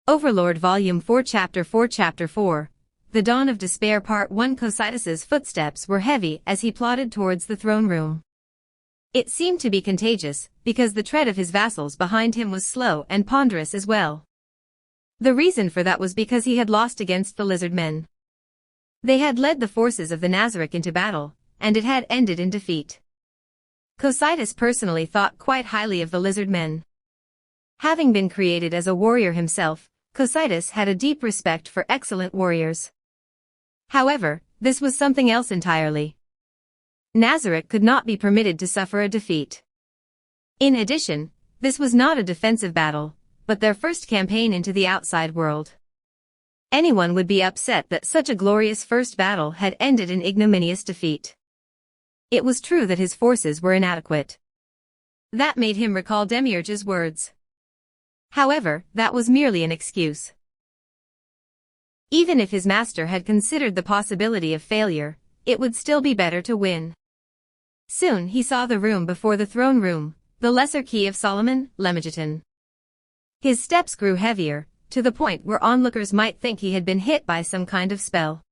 Overlord Volume 4 Chapter 4 The Dawn of Despair Part 1 Cocytus's footsteps were heavy as he plodded towards the throne room. It seemed to be contagious, because the tread of his vassals behind him was slow and ponderous as well. The reason for that was because he had lost against the lizard men. They had led the forces of the Nazarick into battle, and it had ended in defeat. Cocytus personally thought quite highly of the lizard men. Having been created as a warrior himself, Cocytus had a deep respect for excellent warriors. However, this was something else entirely. Nazarick could not be permitted to suffer a defeat. In addition, this was not a defensive battle, but their first campaign into the outside world. Anyone would be upset that such a glorious first battle had ended in ignominious defeat. It was true that his forces were inadequate. That made him recall Demiurge's words. However, that was merely an excuse. Even if his master had considered the possibility of failure, it would still be better to win. Soon he saw the room before the throne room, the lesser key of Solomon, Lemegeton. His steps grew heavier, to the point where onlookers might think he had been hit by some kind of spell.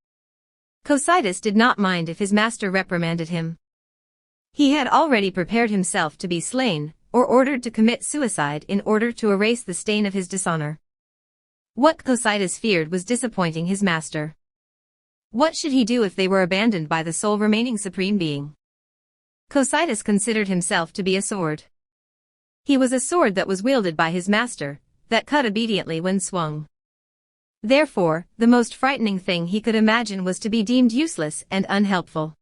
Cocytus did not mind if his master reprimanded him. He had already prepared himself to be slain, or ordered to commit suicide in order to erase the stain of his dishonor. What Cocytus feared was disappointing his master. What should he do if they were abandoned by the sole remaining supreme being? Cocytus considered himself to be a sword. He was a sword that was wielded by his master, that cut obediently when swung. Therefore, the most frightening thing he could imagine was to be deemed useless and unhelpful.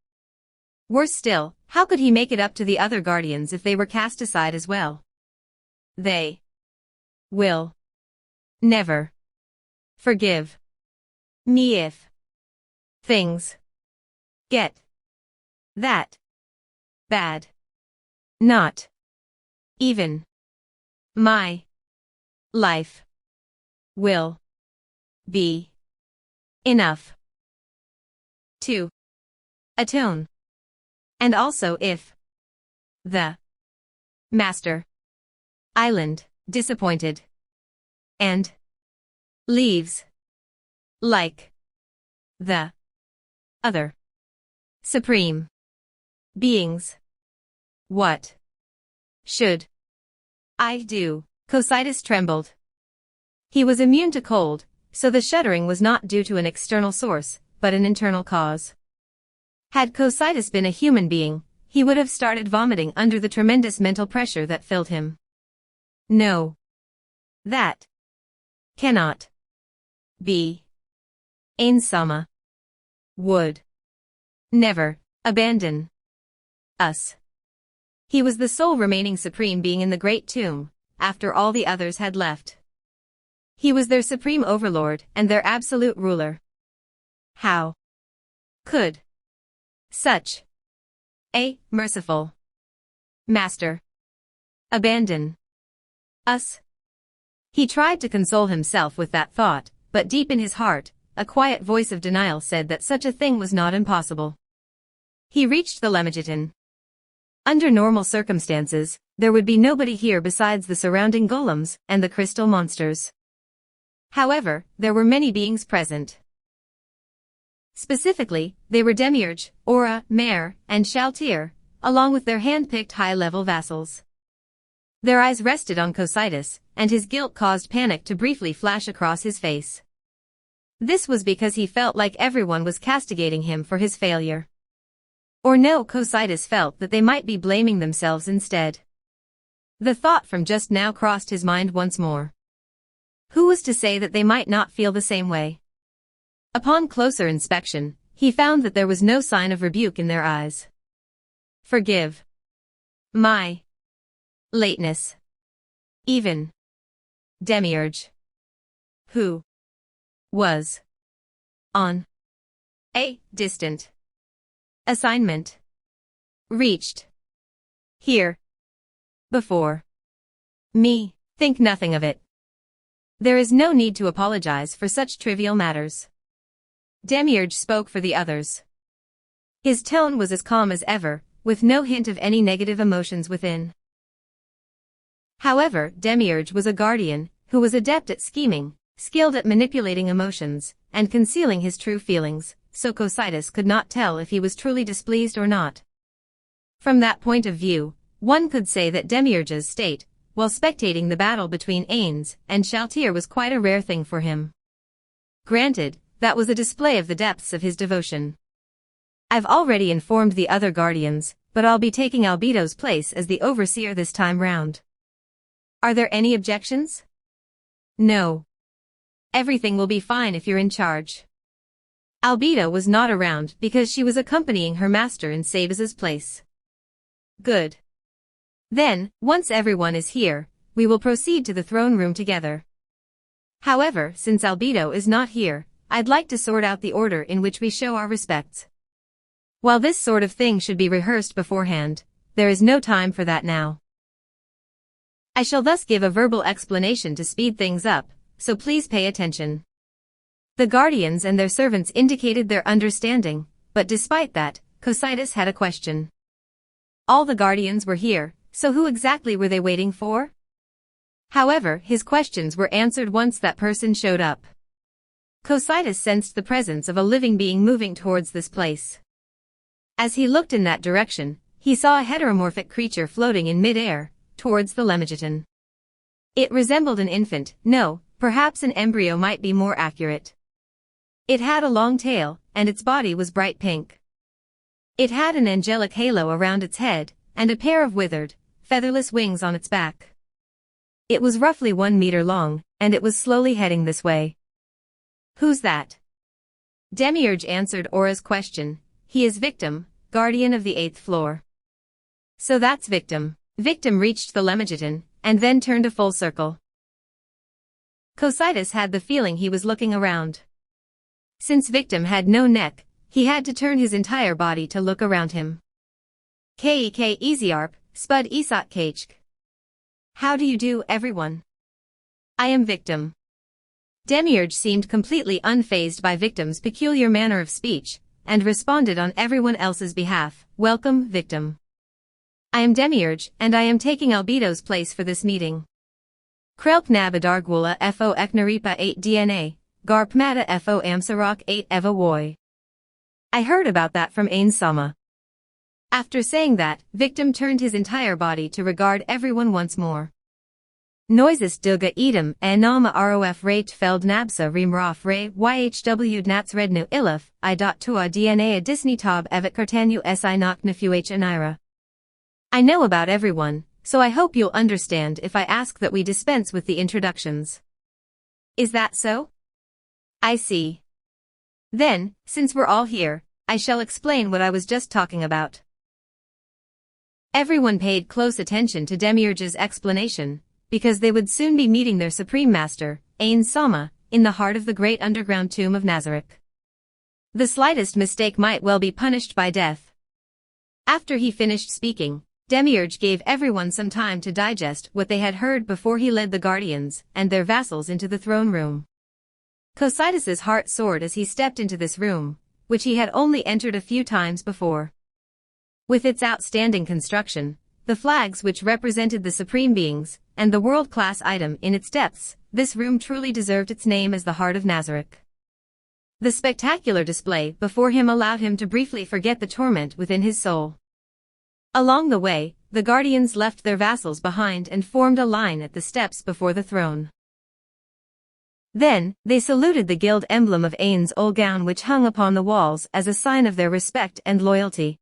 Worse still, how could he make it up to the other guardians if they were cast aside as well? They will never forgive me if things get that bad. Not even my life will be enough to atone. And also if the master island disappointed and leaves like the other supreme beings, what should I do? Cocytus trembled. He was immune to cold, so the shuddering was not due to an external source, but an internal cause. Had Cocytus been a human being, he would have started vomiting under the tremendous mental pressure that filled him. No. That cannot be. Ainz would never abandon us. He was the sole remaining supreme being in the great tomb, after all the others had left. He was their supreme overlord and their absolute ruler. How could such a merciful master abandon us? He tried to console himself with that thought, but deep in his heart, a quiet voice of denial said that such a thing was not impossible. He reached the Lemegeton. Under normal circumstances, there would be nobody here besides the surrounding golems and the crystal monsters. However, there were many beings present. Specifically, they were Demiurge, Aura, Mare, and Shalltear, along with their hand-picked high-level vassals. Their eyes rested on Cocytus, and his guilt caused panic to briefly flash across his face. This was because he felt like everyone was castigating him for his failure. Or no, Cocytus felt that they might be blaming themselves instead. The thought from just now crossed his mind once more. Who was to say that they might not feel the same way? Upon closer inspection, he found that there was no sign of rebuke in their eyes. Forgive my lateness. Even Demiurge, who was on a distant assignment, reached here before me. Think nothing of it. There is no need to apologize for such trivial matters. Demiurge spoke for the others. His tone was as calm as ever, with no hint of any negative emotions within. However, Demiurge was a guardian, who was adept at scheming, skilled at manipulating emotions, and concealing his true feelings, so Cocytus could not tell if he was truly displeased or not. From that point of view, one could say that Demiurge's state, while spectating the battle between Ainz and Shalltear, was quite a rare thing for him. Granted, that was a display of the depths of his devotion. I've already informed the other guardians, but I'll be taking Albedo's place as the overseer this time round. Are there any objections? No. Everything will be fine if you're in charge. Albedo was not around because she was accompanying her master in Sabaz's place. Good. Then, once everyone is here, we will proceed to the throne room together. However, since Albedo is not here, I'd like to sort out the order in which we show our respects. While this sort of thing should be rehearsed beforehand, there is no time for that now. I shall thus give a verbal explanation to speed things up, so please pay attention. The guardians and their servants indicated their understanding, but despite that, Cocytus had a question. All the guardians were here, so who exactly were they waiting for? However, his questions were answered once that person showed up. Cocytus sensed the presence of a living being moving towards this place. As he looked in that direction, he saw a heteromorphic creature floating in mid-air, towards the Lemegeton. It resembled an infant, no, perhaps an embryo might be more accurate. It had a long tail, and its body was bright pink. It had an angelic halo around its head, and a pair of withered, featherless wings on its back. It was roughly 1 meter long, and it was slowly heading this way. Who's that? Demiurge answered Aura's question. He is Victim, guardian of the 8th floor. So that's Victim. Victim reached the Lemegeton, and then turned a full circle. Cocytus had the feeling he was looking around. Since Victim had no neck, he had to turn his entire body to look around him. Kek Easyarp, Spud Esot Kachk. How do you do, everyone? I am Victim. Demiurge seemed completely unfazed by Victim's peculiar manner of speech, and responded on everyone else's behalf. Welcome, Victim. I am Demiurge, and I am taking Albedo's place for this meeting. Krelp Nab Adargwula Fo Eknaripa 8 DNA, Garpmata Fo Amsarok 8 Eva Woy. I heard about that from Ainz Sama. After saying that, Victim turned his entire body to regard everyone once more. Noises Duga Edom Nama Rof Rate Feld Nabsa Rimrof Ray YHW Nats Rednu Ilif I.Tua DNA a Disney Tob Evet Kartanu Si Nok Nafuh Anira. I know about everyone, so I hope you'll understand if I ask that we dispense with the introductions. Is that so? I see. Then, since we're all here, I shall explain what I was just talking about. Everyone paid close attention to Demiurge's explanation, because they would soon be meeting their Supreme Master, Ainz Sama, in the heart of the great underground tomb of Nazareth. The slightest mistake might well be punished by death. After he finished speaking, Demiurge gave everyone some time to digest what they had heard before he led the guardians and their vassals into the throne room. Cocytus's heart soared as he stepped into this room, which he had only entered a few times before. With its outstanding construction, the flags which represented the supreme beings, and the world-class item in its depths, this room truly deserved its name as the heart of Nazareth. The spectacular display before him allowed him to briefly forget the torment within his soul. Along the way, the guardians left their vassals behind and formed a line at the steps before the throne. Then, they saluted the guild emblem of Ainz Olgown which hung upon the walls as a sign of their respect and loyalty.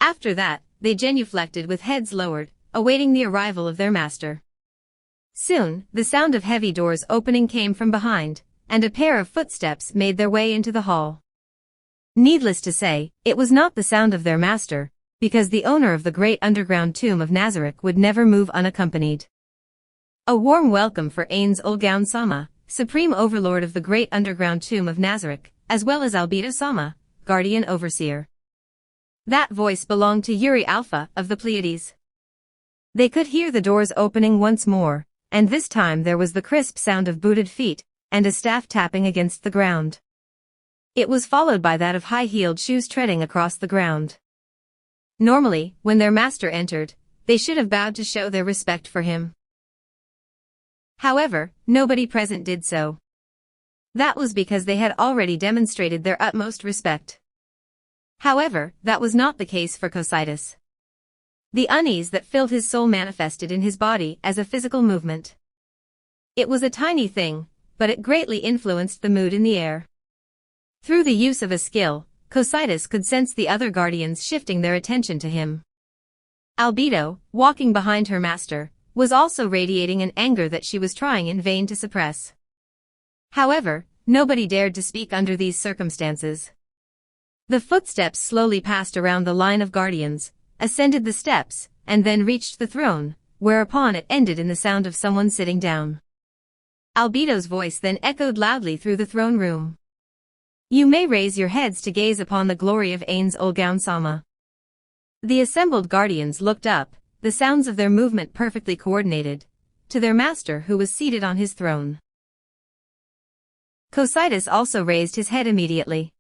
After that, they genuflected with heads lowered, awaiting the arrival of their master. Soon, the sound of heavy doors opening came from behind, and a pair of footsteps made their way into the hall. Needless to say, it was not the sound of their master, because the owner of the great underground tomb of Nazareth would never move unaccompanied. A warm welcome for Ainz Olgown Sama, Supreme Overlord of the great underground tomb of Nazareth, as well as Albedo Sama, Guardian Overseer. That voice belonged to Uri Alpha of the Pleiades. They could hear the doors opening once more, and this time there was the crisp sound of booted feet, and a staff tapping against the ground. It was followed by that of high-heeled shoes treading across the ground. Normally, when their master entered, they should have bowed to show their respect for him. However, nobody present did so. That was because they had already demonstrated their utmost respect. However, that was not the case for Cocytus. The unease that filled his soul manifested in his body as a physical movement. It was a tiny thing, but it greatly influenced the mood in the air. Through the use of a skill, Cocytus could sense the other guardians shifting their attention to him. Albedo, walking behind her master, was also radiating an anger that she was trying in vain to suppress. However, nobody dared to speak under these circumstances. The footsteps slowly passed around the line of guardians, ascended the steps, and then reached the throne, whereupon it ended in the sound of someone sitting down. Albedo's voice then echoed loudly through the throne room. You may raise your heads to gaze upon the glory of Ainz Sama. The assembled guardians looked up, the sounds of their movement perfectly coordinated, to their master who was seated on his throne. Cocytus also raised his head immediately.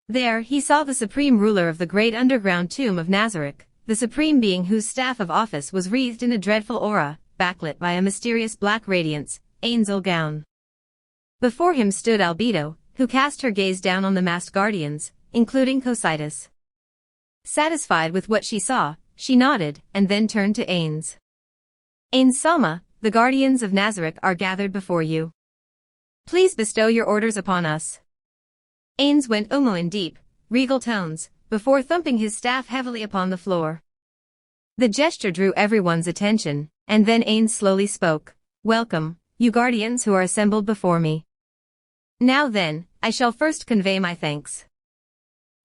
There he saw the supreme ruler of the great underground tomb of Nazareth, the supreme being whose staff of office was wreathed in a dreadful aura, backlit by a mysterious black radiance, Ainz. Before him stood Albedo, who cast her gaze down on the masked guardians, including Cocytus. Satisfied with what she saw, she nodded, and then turned to Ainz. Ainz Sama, the guardians of Nazareth are gathered before you. Please bestow your orders upon us. Ainz went in deep, regal tones, before thumping his staff heavily upon the floor. The gesture drew everyone's attention, and then Ainz slowly spoke. Welcome, you guardians who are assembled before me. Now then, I shall first convey my thanks.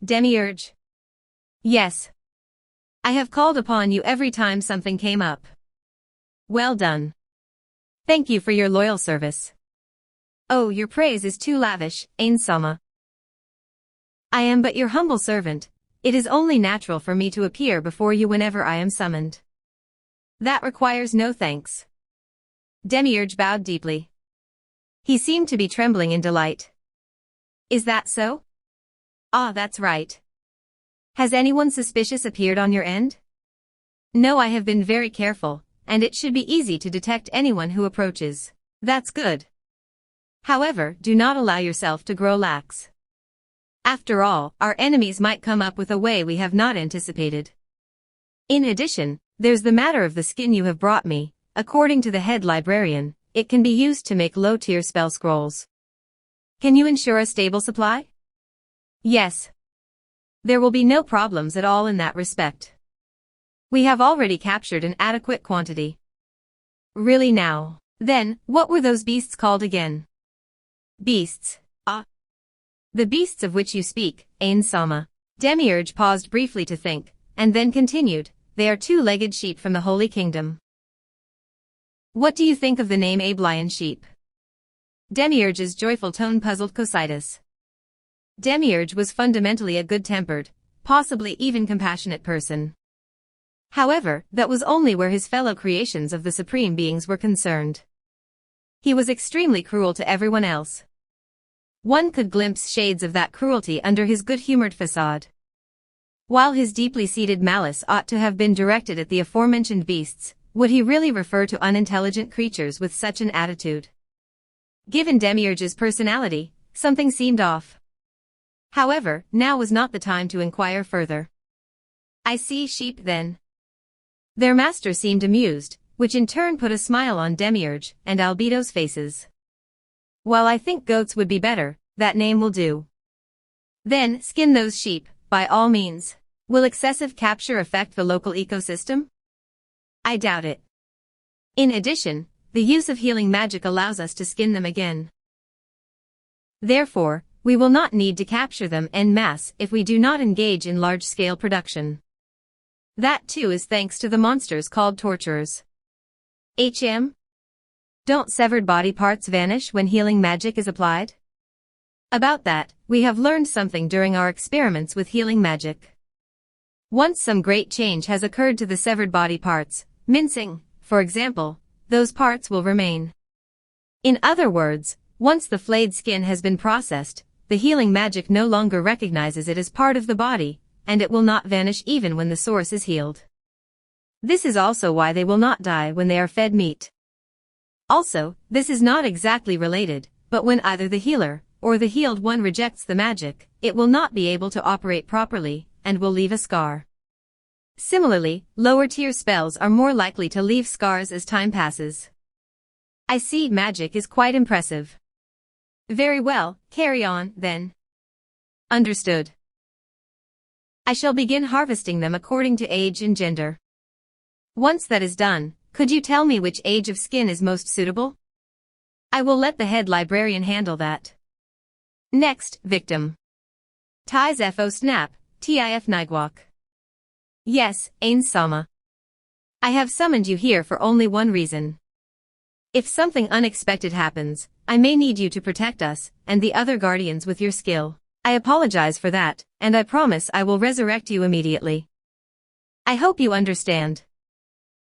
Demiurge. Yes. I have called upon you every time something came up. Well done. Thank you for your loyal service. Oh, your praise is too lavish, Ainz Sama. I am but your humble servant. It is only natural for me to appear before you whenever I am summoned. That requires no thanks. Demiurge bowed deeply. He seemed to be trembling in delight. Is that so? Ah, that's right. Has anyone suspicious appeared on your end? No, I have been very careful, and it should be easy to detect anyone who approaches. That's good. However, do not allow yourself to grow lax. After all, our enemies might come up with a way we have not anticipated. In addition, there's the matter of the skin you have brought me. According to the head librarian, it can be used to make low-tier spell scrolls. Can you ensure a stable supply? Yes. There will be no problems at all in that respect. We have already captured an adequate quantity. Really now? Then, what were those beasts called again? Beasts. Ah. The beasts of which you speak, Ainz Sama. Demiurge paused briefly to think, and then continued, they are two-legged sheep from the Holy Kingdom. What do you think of the name Abe-lion sheep? Demiurge's joyful tone puzzled Cocytus. Demiurge was fundamentally a good-tempered, possibly even compassionate person. However, that was only where his fellow creations of the supreme beings were concerned. He was extremely cruel to everyone else. One could glimpse shades of that cruelty under his good-humored facade. While his deeply seated malice ought to have been directed at the aforementioned beasts, would he really refer to unintelligent creatures with such an attitude? Given Demiurge's personality, something seemed off. However, now was not the time to inquire further. I see sheep then. Their master seemed amused, which in turn put a smile on Demiurge and Albedo's faces. While I think goats would be better, that name will do. Then, skin those sheep, by all means. Will excessive capture affect the local ecosystem? I doubt it. In addition, the use of healing magic allows us to skin them again. Therefore, we will not need to capture them en masse if we do not engage in large-scale production. That too is thanks to the monsters called torturers. Don't severed body parts vanish when healing magic is applied? About that, we have learned something during our experiments with healing magic. Once some great change has occurred to the severed body parts, mincing, for example, those parts will remain. In other words, once the flayed skin has been processed, the healing magic no longer recognizes it as part of the body, and it will not vanish even when the source is healed. This is also why they will not die when they are fed meat. Also, this is not exactly related, but when either the healer or the healed one rejects the magic, it will not be able to operate properly and will leave a scar. Similarly, lower tier spells are more likely to leave scars as time passes. I see, magic is quite impressive. Very well, carry on, then. Understood. I shall begin harvesting them according to age and gender. Once that is done, could you tell me which age of skin is most suitable? I will let the head librarian handle that. Next, victim. Ties fo snap, tif nigwalk. Yes, Ainz sama. I have summoned you here for only one reason. If something unexpected happens, I may need you to protect us and the other guardians with your skill. I apologize for that, and I promise I will resurrect you immediately. I hope you understand.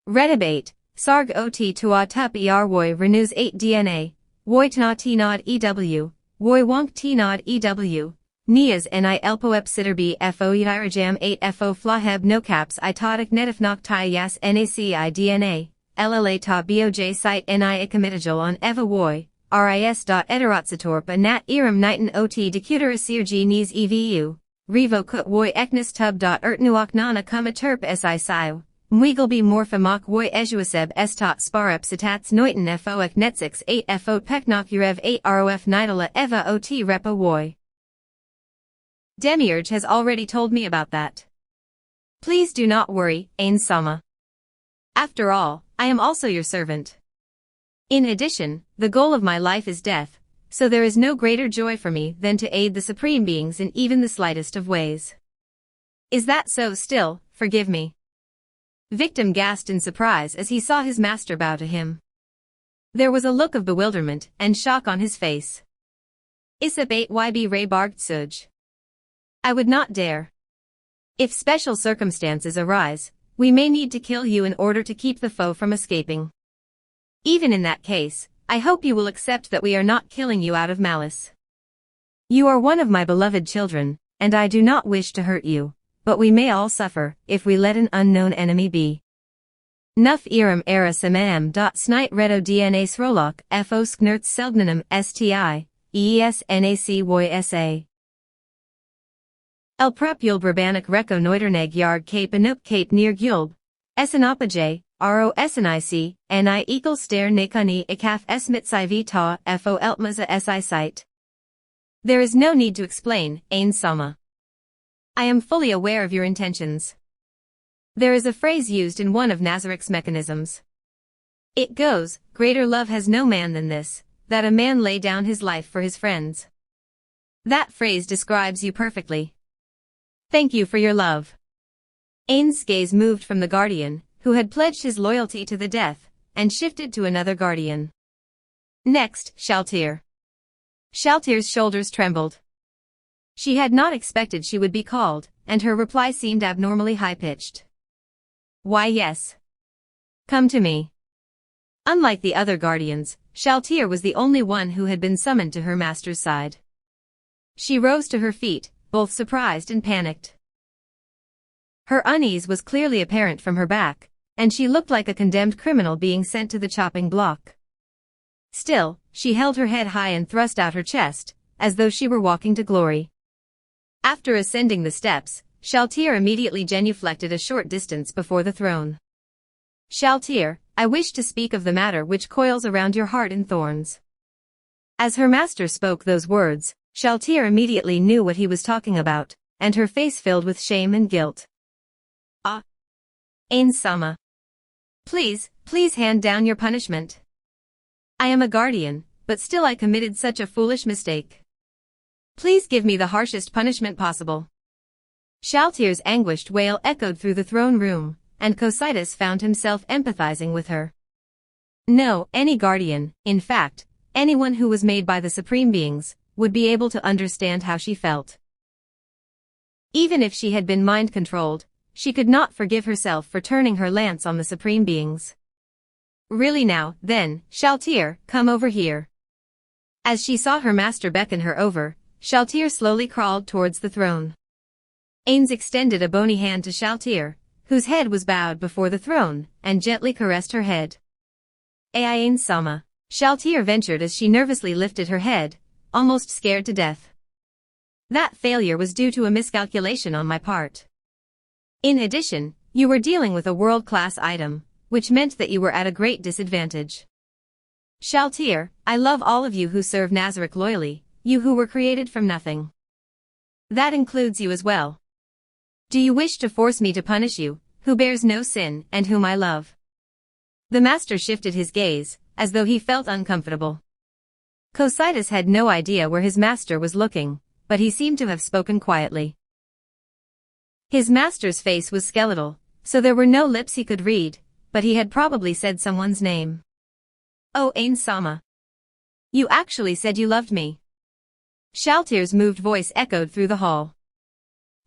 Redabate, sarg ot tua tup woi renews 8 DNA, woi tna t nod ew, woi wonk t nod ew, nias ni elpoep sitterby fo yirajam 8 fo flaheb no caps I todic netifnok tai yas naci DNA, lla ta boj site ni ikamitijal on eva woi, ris.eterotsitorp a nat iram nighton ot decuter asirg nis evu, revo kut woi eknis tub.ertnuok nana kuma terp si siu. Mwegelby morphamok woi ejuaseb estot sparep sitats noiten foek netsix 8 fo peknok urev 8 rof nidala eva ot repa woi. Demiurge has already told me about that. Please do not worry, Ainz sama. After all, I am also your servant. In addition, the goal of my life is death, so there is no greater joy for me than to aid the supreme beings in even the slightest of ways. Is that so still? Forgive me. Victim gasped in surprise as he saw his master bow to him. There was a look of bewilderment and shock on his face. Isip 8 yb ray barged suj. I would not dare. If special circumstances arise, we may need to kill you in order to keep the foe from escaping. Even in that case, I hope you will accept that we are not killing you out of malice. You are one of my beloved children, and I do not wish to hurt you. But we may all suffer, if we let an unknown enemy be. Nuf iram era samam. Snite redo DNA srolok, fo sknerts selgnanum sti, esnac woi sa. El prep yulb rabanik reko neuterneg yard cape anup cape near gulb, esanopaj, ro snic, ni equal stare nekani ikaf esmit siv ta, fo eltmaza si site. There is no need to explain, Ainz sama. I am fully aware of your intentions. There is a phrase used in one of Nazarik's mechanisms. It goes, greater love has no man than this, that a man lay down his life for his friends. That phrase describes you perfectly. Thank you for your love. Ainz's gaze moved from the guardian, who had pledged his loyalty to the death, and shifted to another guardian. Next, Shalltear. Shalltear's shoulders trembled. She had not expected she would be called, and her reply seemed abnormally high-pitched. Why yes. Come to me. Unlike the other guardians, Shalltear was the only one who had been summoned to her master's side. She rose to her feet, both surprised and panicked. Her unease was clearly apparent from her back, and she looked like a condemned criminal being sent to the chopping block. Still, she held her head high and thrust out her chest, as though she were walking to glory. After ascending the steps, Shalltear immediately genuflected a short distance before the throne. Shalltear, I wish to speak of the matter which coils around your heart in thorns. As her master spoke those words, Shalltear immediately knew what he was talking about, and her face filled with shame and guilt. Ah! Ainz sama. Please hand down your punishment. I am a guardian, but still I committed such a foolish mistake. Please give me the harshest punishment possible. Shalltear's anguished wail echoed through the throne room, and Cocytus found himself empathizing with her. No, any guardian, in fact, anyone who was made by the supreme beings, would be able to understand how she felt. Even if she had been mind-controlled, she could not forgive herself for turning her lance on the supreme beings. Really now, then, Shalltear, come over here. As she saw her master beckon her over, Shalltear slowly crawled towards the throne. Ainz extended a bony hand to Shalltear, whose head was bowed before the throne, and gently caressed her head. Ainz sama. Shalltear ventured as she nervously lifted her head, almost scared to death. That failure was due to a miscalculation on my part. In addition, you were dealing with a world-class item, which meant that you were at a great disadvantage. Shalltear, I love all of you who serve Nazarick loyally, you who were created from nothing. That includes you as well. Do you wish to force me to punish you, who bears no sin and whom I love? The master shifted his gaze, as though he felt uncomfortable. Cocytus had no idea where his master was looking, but he seemed to have spoken quietly. His master's face was skeletal, so there were no lips he could read, but he had probably said someone's name. Oh, Ainz-sama. You actually said you loved me. Shalltear's moved voice echoed through the hall.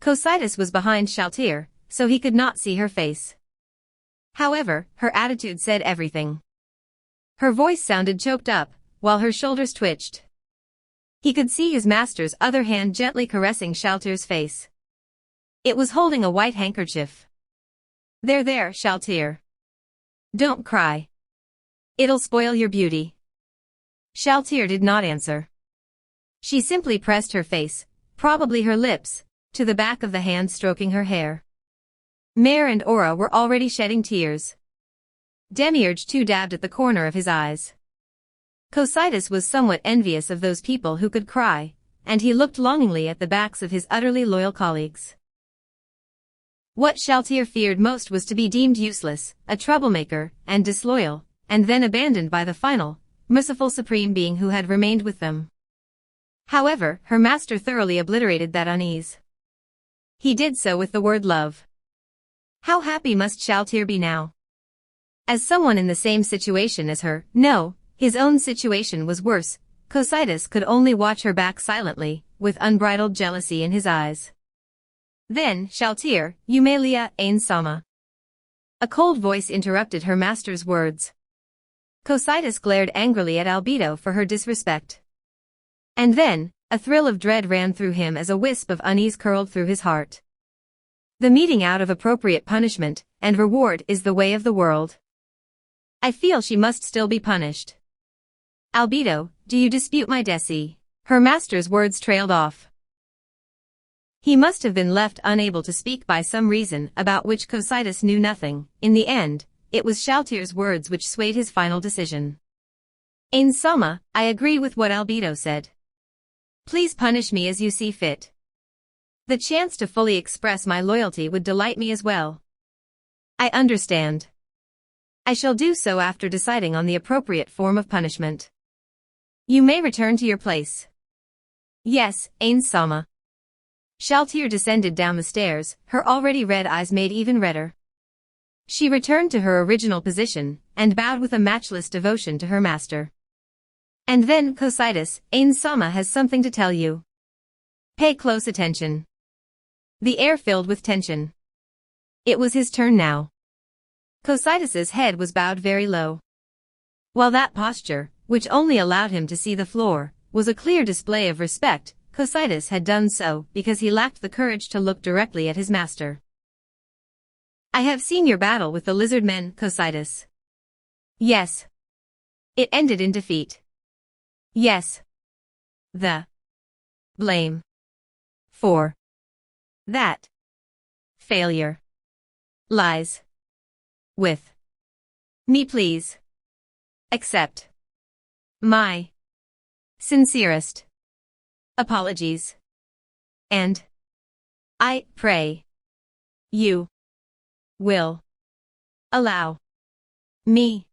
Cocytus was behind Shalltear, so he could not see her face. However, her attitude said everything. Her voice sounded choked up, while her shoulders twitched. He could see his master's other hand gently caressing Shalltear's face. It was holding a white handkerchief. There, Shalltear. Don't cry. It'll spoil your beauty. Shalltear did not answer. She simply pressed her face, probably her lips, to the back of the hand stroking her hair. Mare and Aura were already shedding tears. Demiurge too dabbed at the corner of his eyes. Cocytus was somewhat envious of those people who could cry, and he looked longingly at the backs of his utterly loyal colleagues. What Shalltear feared most was to be deemed useless, a troublemaker, and disloyal, and then abandoned by the final, merciful supreme being who had remained with them. However, her master thoroughly obliterated that unease. He did so with the word love. How happy must Shalltear be now? As someone in the same situation as her, no, his own situation was worse, Cocytus could only watch her back silently, with unbridled jealousy in his eyes. Then, Shalltear, Eumelia, Ainz-sama. A cold voice interrupted her master's words. Cocytus glared angrily at Albedo for her disrespect. And then, a thrill of dread ran through him as a wisp of unease curled through his heart. The meting out of appropriate punishment and reward is the way of the world. I feel she must still be punished. Albedo, do you dispute my deci? Her master's words trailed off. He must have been left unable to speak by some reason about which Cocytus knew nothing. In the end, it was Shalltear's words which swayed his final decision. Ainz-sama, I agree with what Albedo said. Please punish me as you see fit. The chance to fully express my loyalty would delight me as well. I understand. I shall do so after deciding on the appropriate form of punishment. You may return to your place. Yes, Ainz-sama. Shalltear descended down the stairs, her already red eyes made even redder. She returned to her original position, and bowed with a matchless devotion to her master. And then, Cocytus, Ainz-sama has something to tell you. Pay close attention. The air filled with tension. It was his turn now. Cocytus's head was bowed very low. While that posture, which only allowed him to see the floor, was a clear display of respect, Cocytus had done so because he lacked the courage to look directly at his master. I have seen your battle with the lizard men, Cocytus. Yes. It ended in defeat. Yes. The blame for that failure lies with me, please. Accept my sincerest apologies. And I pray you will allow me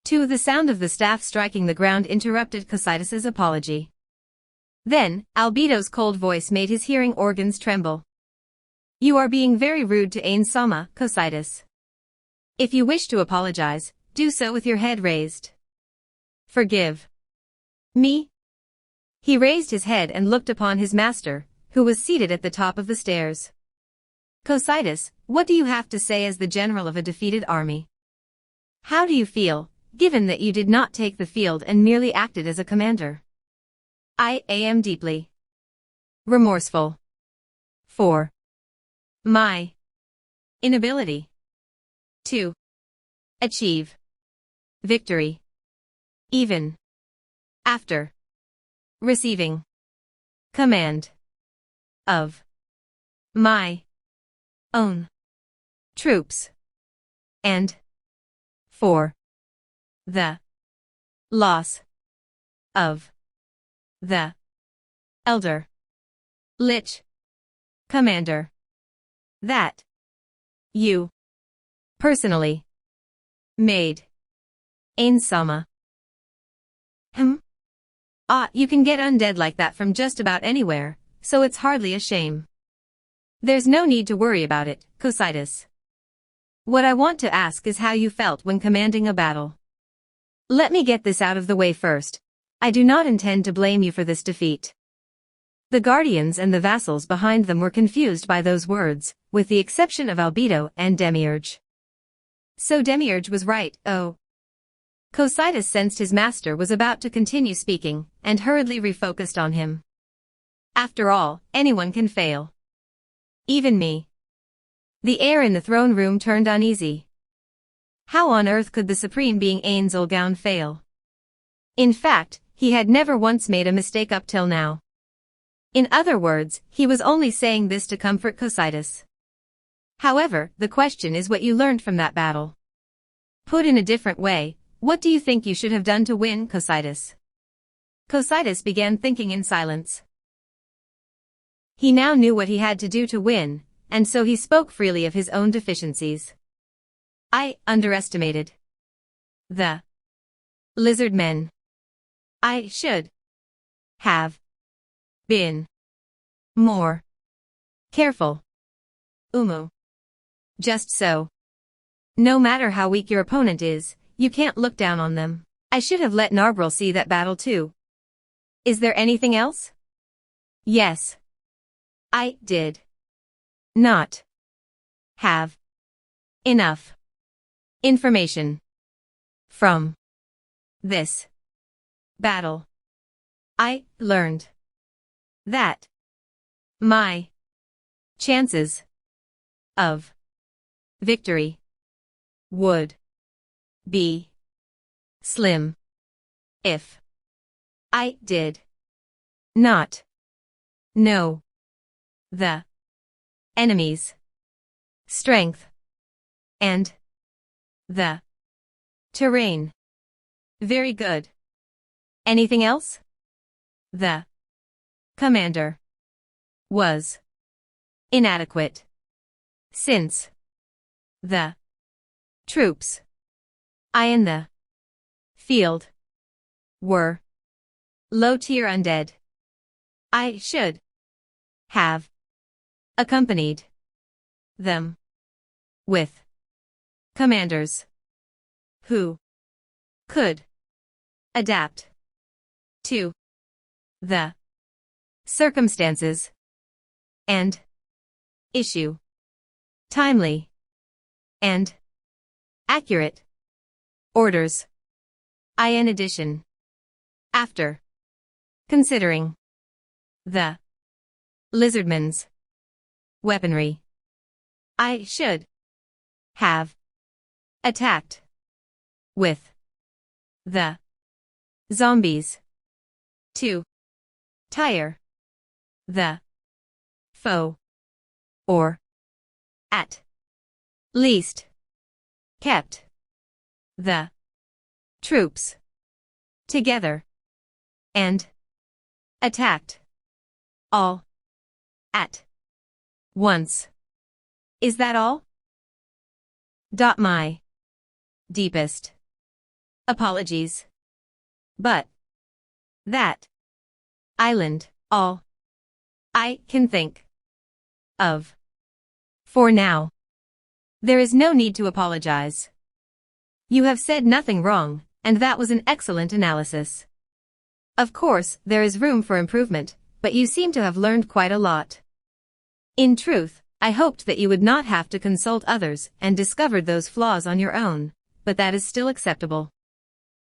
to. The sound of the staff striking the ground interrupted Cocytus's apology. Then, Albedo's cold voice made his hearing organs tremble. You are being very rude to Ainz-sama, Cocytus. If you wish to apologize, do so with your head raised. Forgive me. He raised his head and looked upon his master, who was seated at the top of the stairs. Cocytus, what do you have to say as the general of a defeated army? How do you feel, given that you did not take the field and merely acted as a commander? I am deeply remorseful for my inability to achieve victory Even after receiving command of my own troops, and for the loss of the elder Lich commander that you personally made, Ainz-sama. You can get undead like that from just about anywhere, so it's hardly a shame. There's no need to worry about it, Cocytus. What I want to ask is how you felt when commanding a battle. Let me get this out of the way first. I do not intend to blame you for this defeat. The guardians and the vassals behind them were confused by those words, with the exception of Albedo and Demiurge. So Demiurge was right, oh. Cocytus sensed his master was about to continue speaking, and hurriedly refocused on him. After all, anyone can fail. Even me. The air in the throne room turned uneasy. How on earth could the supreme being Ainz fail? In fact, he had never once made a mistake up till now. In other words, he was only saying this to comfort Cocytus. However, the question is what you learned from that battle. Put in a different way, what do you think you should have done to win, Cocytus? Cocytus began thinking in silence. He now knew what he had to do to win, and so he spoke freely of his own deficiencies. I underestimated the lizard men. I should have been more careful. Just so. No matter how weak your opponent is, you can't look down on them. I should have let Narbril see that battle too. Is there anything else? Yes. I did not have enough information from this battle. I learned that my chances of victory would be slim if I did not know the enemy's strength and the terrain. Very good. Anything else? The commander was inadequate, since the troops in the field were low-tier undead. I should have accompanied them with commanders who could adapt to the circumstances and issue timely and accurate orders. In addition, after considering the lizardmen's weaponry, I should have attacked with the zombies to tire the foe, or at least kept the troops together and attacked all at once. Is that all? My deepest apologies. But that island, all I can think of for now. There is no need to apologize. You have said nothing wrong, and that was an excellent analysis. Of course, there is room for improvement, but you seem to have learned quite a lot. In truth, I hoped that you would not have to consult others and discovered those flaws on your own, but that is still acceptable.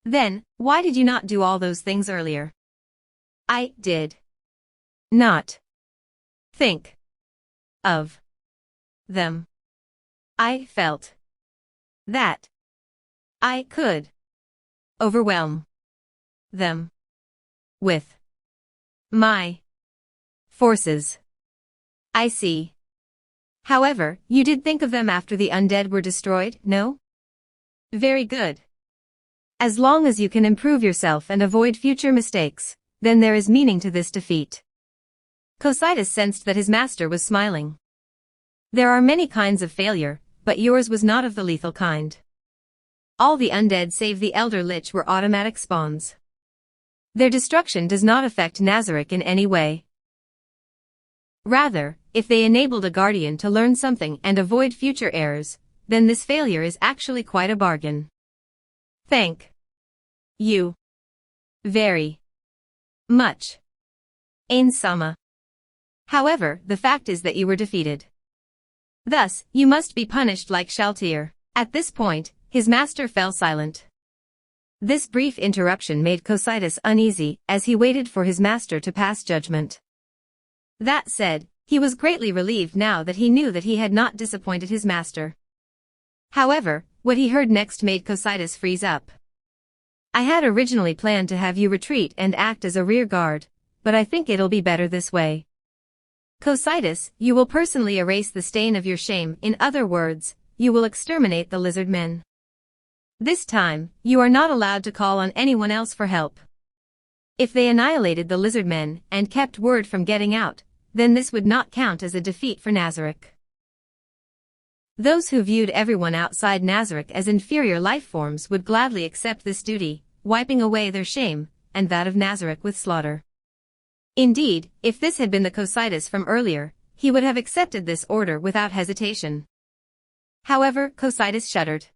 Then, why did you not do all those things earlier? I did not think of them. I felt that I could overwhelm them with my forces. I see. However, you did think of them after the undead were destroyed, no? Very good. As long as you can improve yourself and avoid future mistakes, then there is meaning to this defeat. Cocytus sensed that his master was smiling. There are many kinds of failure, but yours was not of the lethal kind. All the undead save the Elder Lich were automatic spawns. Their destruction does not affect Nazarick in any way. Rather, if they enabled a guardian to learn something and avoid future errors, then this failure is actually quite a bargain. Thank you very much, Ainz-sama. However, the fact is that you were defeated. Thus, you must be punished like Shalltear. At this point, his master fell silent. This brief interruption made Cocytus uneasy as he waited for his master to pass judgment. That said, he was greatly relieved now that he knew that he had not disappointed his master. However, what he heard next made Cocytus freeze up. I had originally planned to have you retreat and act as a rear guard, but I think it'll be better this way. Cocytus, you will personally erase the stain of your shame. In other words, you will exterminate the lizard men. This time, you are not allowed to call on anyone else for help. If they annihilated the lizard men and kept word from getting out, then this would not count as a defeat for Nazarick. Those who viewed everyone outside Nazarick as inferior life forms would gladly accept this duty, wiping away their shame, and that of Nazarick with slaughter. Indeed, if this had been the Cocytus from earlier, he would have accepted this order without hesitation. However, Cocytus shuddered.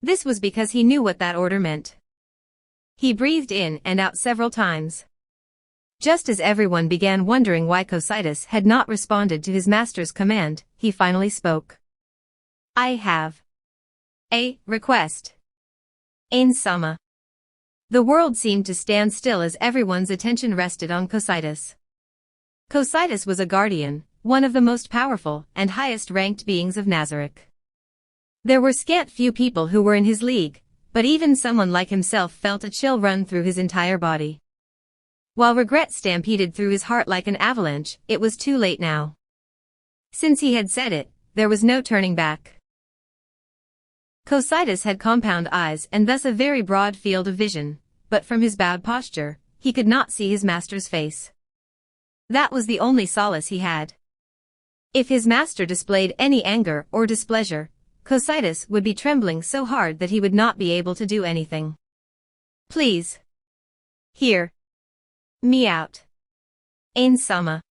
This was because he knew what that order meant. He breathed in and out several times. Just as everyone began wondering why Cocytus had not responded to his master's command, he finally spoke. I have a request. Ainz-sama. The world seemed to stand still as everyone's attention rested on Cocytus. Cocytus was a guardian, one of the most powerful and highest-ranked beings of Nazarick. There were scant few people who were in his league, but even someone like himself felt a chill run through his entire body. While regret stampeded through his heart like an avalanche, it was too late now. Since he had said it, there was no turning back. Cocytus had compound eyes and thus a very broad field of vision, but from his bowed posture, he could not see his master's face. That was the only solace he had. If his master displayed any anger or displeasure, Cocytus would be trembling so hard that he would not be able to do anything. Please. Hear me out. Ainz-sama.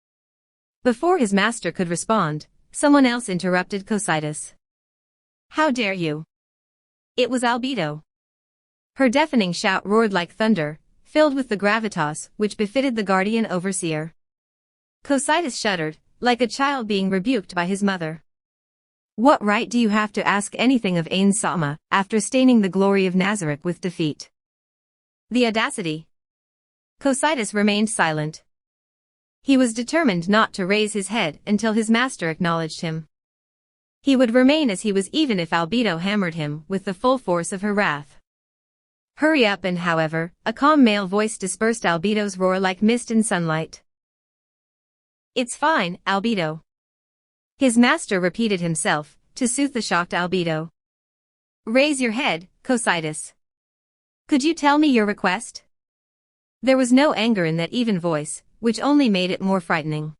Before his master could respond, someone else interrupted Cocytus. How dare you? It was Albedo. Her deafening shout roared like thunder, filled with the gravitas which befitted the guardian overseer. Cocytus shuddered, like a child being rebuked by his mother. What right do you have to ask anything of Ainz-sama, after staining the glory of Nazarick with defeat? The audacity. Cocytus remained silent. He was determined not to raise his head until his master acknowledged him. He would remain as he was even if Albedo hammered him with the full force of her wrath. Hurry up and however, a calm male voice dispersed Albedo's roar like mist in sunlight. It's fine, Albedo. His master repeated himself, to soothe the shocked Albedo. Raise your head, Cocytus. Could you tell me your request? There was no anger in that even voice, which only made it more frightening.